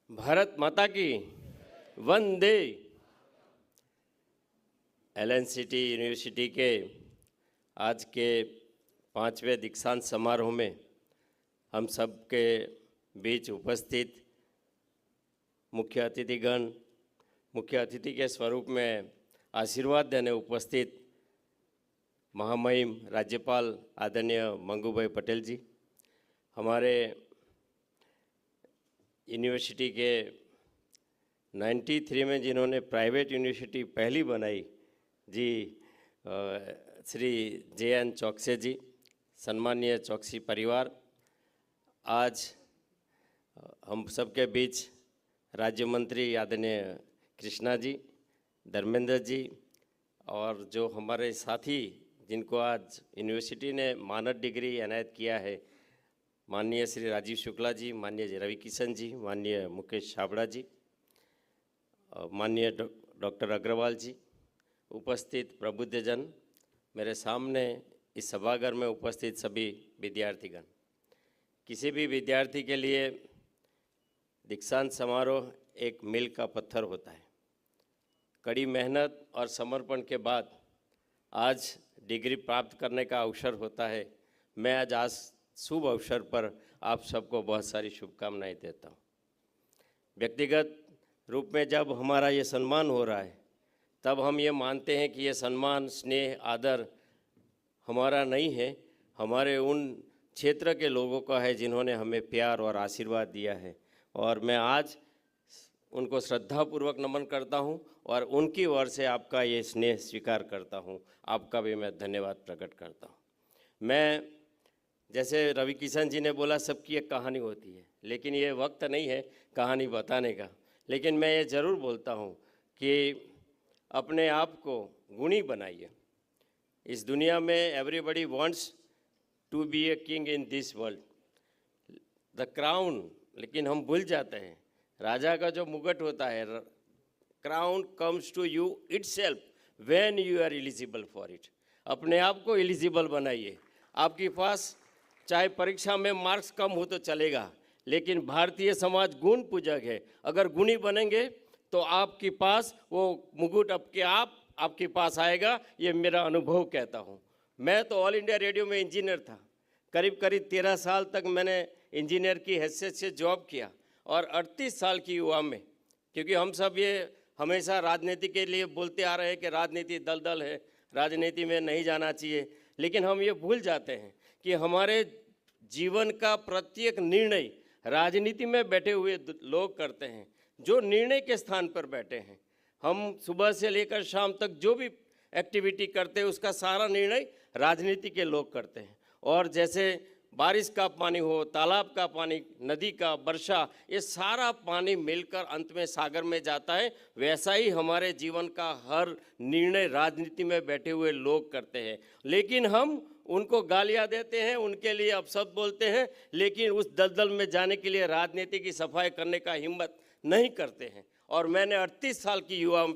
भारत माता की वंदे। LNCT university के आज के 5वें दीक्षांत समारोह में हम सब के बीच उपस्थित मुख्य अतिथिगण, मुख्य अतिथि के स्वरूप में आशीर्वाद देने उपस्थित महामहिम राज्यपाल आदरणीय मंगूभाई पटेल जी, हमारे यूनिवर्सिटी के 93 में जिन्होंने प्राइवेट यूनिवर्सिटी पहली बनाई जी, श्री JN चौकसे जी, सम्मानीय चौकसी परिवार, आज हम सबके बीच राज्य मंत्री आदरणीय कृष्णा जी, धर्मेंद्र जी और जो हमारे साथी जिनको आज यूनिवर्सिटी ने मानद डिग्री एनायत किया है, माननीय श्री राजीव शुक्ला जी, माननीय रवि किशन जी, माननीय मुकेश छाबड़ा जी, माननीय डॉक्टर अग्रवाल जी, उपस्थित प्रबुद्धजन, मेरे सामने इस सभागार में उपस्थित सभी विद्यार्थीगण। किसी भी विद्यार्थी के लिए दीक्षांत समारोह एक मील का पत्थर होता है। कड़ी मेहनत और समर्पण के बाद आज डिग्री प्राप्त करने का अवसर होता है। मैं आज शुभ अवसर पर आप सबको बहुत सारी शुभकामनाएं देता हूं। व्यक्तिगत रूप में जब हमारा ये सम्मान हो रहा है, तब हम ये मानते हैं कि ये सम्मान, स्नेह, आदर हमारा नहीं है, हमारे उन क्षेत्र के लोगों का है जिन्होंने हमें प्यार और आशीर्वाद दिया है। और मैं आज उनको श्रद्धापूर्वक नमन करता हूं और उनकी ओर से आपका ये स्नेह स्वीकार करता हूं। आपका भी मैं धन्यवाद प्रकट करता हूं। मैं, जैसे रवि किशन जी ने बोला, सबकी एक कहानी होती है, लेकिन ये वक्त नहीं है कहानी बताने का। लेकिन मैं ये ज़रूर बोलता हूँ कि अपने आप को गुणी बनाइए। इस दुनिया में everybody wants to be a king in this world, the crown, लेकिन हम भूल जाते हैं राजा का जो मुकुट होता है, crown comes to you itself when you are eligible for it. अपने आप को एलिजिबल बनाइए। आपके पास चाहे परीक्षा में मार्क्स कम हो तो चलेगा, लेकिन भारतीय समाज गुण पूजक है। अगर गुणी बनेंगे तो आपके पास वो मुकुट आपके पास आएगा। ये मेरा अनुभव कहता हूँ। मैं तो ऑल इंडिया रेडियो में इंजीनियर था। करीब 13 साल तक मैंने इंजीनियर की हैसियत से जॉब किया और 38 साल की युवा में, क्योंकि हम सब ये हमेशा राजनीति के लिए बोलते आ रहे हैं कि राजनीति दलदल है, राजनीति में नहीं जाना चाहिए, लेकिन हम ये भूल जाते हैं कि हमारे जीवन का प्रत्येक निर्णय राजनीति में बैठे हुए लोग करते हैं, जो निर्णय के स्थान पर बैठे हैं। हम सुबह से लेकर शाम तक जो भी एक्टिविटी करते हैं, उसका सारा निर्णय राजनीति के लोग करते हैं। और जैसे बारिश का पानी हो, तालाब का पानी, नदी का, वर्षा, ये सारा पानी मिलकर अंत में सागर में जाता है, वैसा ही हमारे जीवन का हर निर्णय राजनीति में बैठे हुए लोग करते हैं। लेकिन हम उनको गालियां देते हैं, उनके लिए अपशब्द बोलते हैं, लेकिन उस दलदल में जाने के लिए राजनीति की सफाई करने का हिम्मत नहीं करते हैं। और मैंने 38 साल की युवा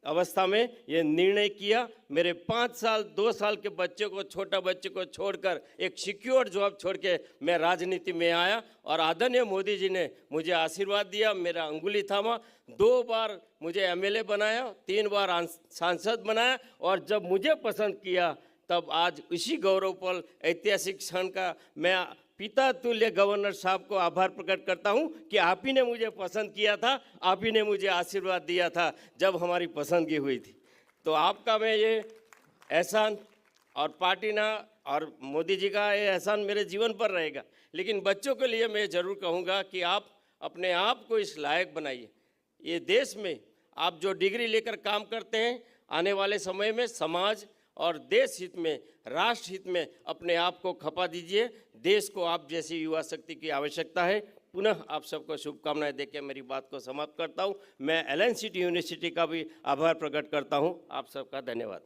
अवस्था में ये निर्णय किया। मेरे 5 साल 2 साल के बच्चे को, छोटा बच्चे को छोड़कर, एक सिक्योर जॉब छोड़ के मैं राजनीति में आया और आदरणीय मोदी जी ने मुझे आशीर्वाद दिया, मेरा अंगुली थामा, 2 बार मुझे MLA बनाया, 3 बार सांसद बनाया और जब मुझे पसंद किया तब आज इसी गौरवपूर्ण ऐतिहासिक क्षण का मैं पिता तुल्य गवर्नर साहब को आभार प्रकट करता हूं कि आप ही ने मुझे पसंद किया था, आप ही ने मुझे आशीर्वाद दिया था जब हमारी पसंदगी हुई थी। तो आपका मैं ये एहसान और पार्टी ना और मोदी जी का ये एहसान मेरे जीवन पर रहेगा। लेकिन बच्चों के लिए मैं ज़रूर कहूँगा कि आप अपने आप को इस लायक बनाइए। ये देश में आप जो डिग्री लेकर काम करते हैं, आने वाले समय में समाज और देश हित में, राष्ट्र हित में अपने आप को खपा दीजिए। देश को आप जैसी युवा शक्ति की आवश्यकता है। पुनः आप सबको शुभकामनाएं देकर मेरी बात को समाप्त करता हूं। मैं एलएनसीटी यूनिवर्सिटी का भी आभार प्रकट करता हूं। आप सबका धन्यवाद।